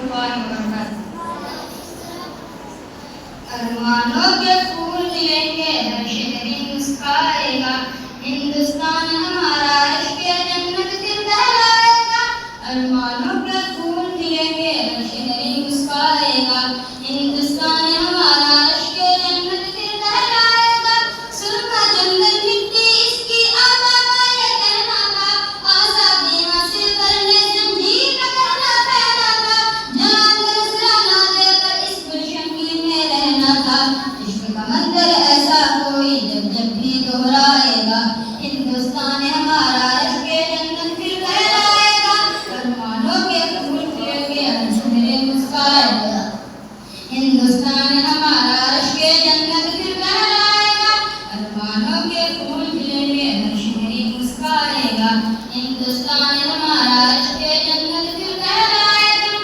اللہ وبرکاتہ۔ ارمانوں کے پھول کھلیں گے، ہر شہری مسکرائے گا، ہندوستان ہمارا عشق جنت پھر کہلائے گا۔ ارمانوں کے پھول کھلیں گے، ہر شہری مسکرائے گا، ہندوستان ہمارا عشق جنت پھر کہلائے گا۔ سرما جنگل مٹی اس کی آباد کا یہ کہنا تھا، آزادی حاصل کرنے زنجیر کا کہنا پہنا تھا، جان کا نذرانہ دے کر اس گلشن میں رہنا تھا۔ عشق کا منظر ایسا کوئی جب جب بھی دہرائے گا، ہندوستان ہمارا عشق جنت پھر کہلائے گا۔ ارمانوں کے پھول کھلیں گے، ہر شہری مسکرائے گا، ہندوستان ہمارا عشق جنت پھر کہلائے گا۔ ارمانوں کے پھول کھلیں گے، ہر شہری مسکرائے گا، ہندوستان ہمارا عشق جنت پھر کہلائے گا۔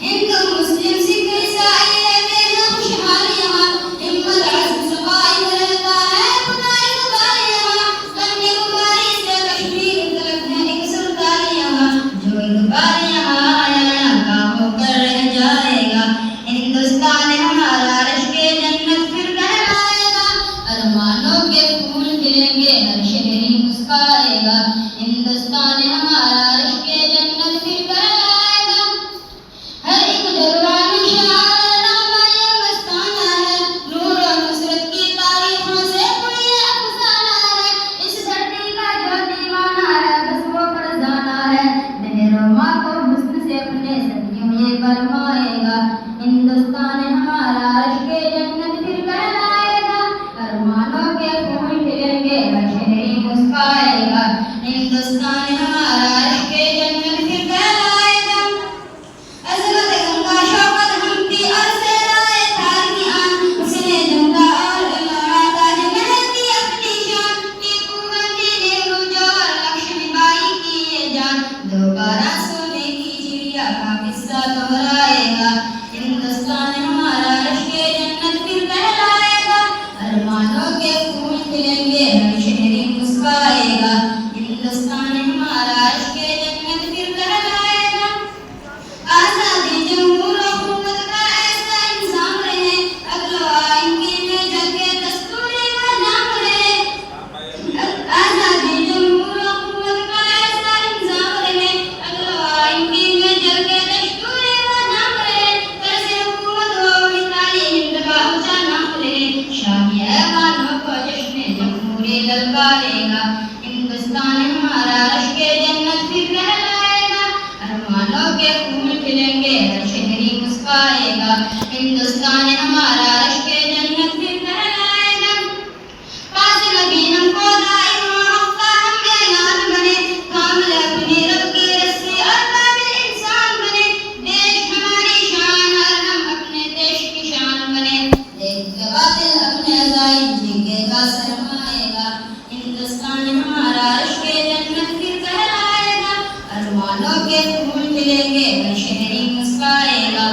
ہندو مسلم سکھ عیسائی رہتے ہیں خوشحال یہاں، ہمت عزم صفائی میں رہتا ہے خدائی خدائی یہاں، کنیا کماری سے کشمیر تک ہے ایک سرکار یہاں، جو ایک بار یہاں آیا یہاں ہو کر رہ جائے گا، ہندوستان ہمارا عشق جنت پھر کہلائے گا۔ ارمانوں کے پھول کھلیں گے، ہر شہری مسکرائے گا، ہندوستان ہمارا عشق جنت پھر کہلائے گا۔ ہر ایک جلوہ نشان نامہ یہ مستانہ ہے، نور و نصرت کی تاریخوں سے کوئی افسانہ ہے، اس دھرتی کا جو دیوانہ ہے بس وہ فرزانہ ہے، مہر و ماں کو حسن سے اپنے صدیوں یہ فرمائے گا، ہندوستان ہمارا عشق جنت پھر کہلائے گا۔ ارمانوں کے پھول کھلیں گے، ہر شہری مسکرائے گا، ہندوستان ہمارا عشق جنت پھر کہلائے گا۔ عظمت گنگا شوکت ہمپی اور سیرائے تھار کی آن، اس نے جنگا اور لڑا تاج محل کی اپنی شان، ٹیپو گاندھی نہرو جوہر لکشمی بائی کی یہ جان، دوبارہ سونے کی چڑیا کا قصہ دہرائے گا، ہندوستان ہمارا عشق جنت پھر کہلائے گا۔ ارمانوں کے پھول کھلیں گے، ہر شہری مسکرائے گا، ہندوستان ہمارا عشق جنت پھر کہلائے گا۔ آزادی جمہور حکومت کا ایسا انظام رہے، اگلو آئین کی میں جل کے دستوری کا نام رہے، آزادی جمہور حکومت کا ایسا انظام رہے، اگلو آئین کی میں جل کے دستوری کا نام رہے، طرز حکومت ہو مثالی ہند کا اونچا نام رہے، شامی ایوانوں کو جشن جمہوری للکارے گا، ہندوستان ہمارا عشق جنت پھر کہلائے گا۔ ارمانوں کے پھول کھلیں گے، ہر شہری مسکرائے گا، ہندوستان ہمارا عشق جنت پھر کہلائے گا۔ پاس نبی ہم کو دائم حق کا ہم اعلان بنے، تھام لے اپنی رب کی رسی اور کامل انسان بنے، دیش ہماری شان اور ہم اپنے دیش کی شان بنے، دیکھ کے باطل اپنے عزائم جھکے گا سرمائے گا، ہندوستان ہمارا عشق جنت پھر کہلائے گا۔ ارمانوں کے پھول کھلیں گے، ہر شہری مسکرائے گا،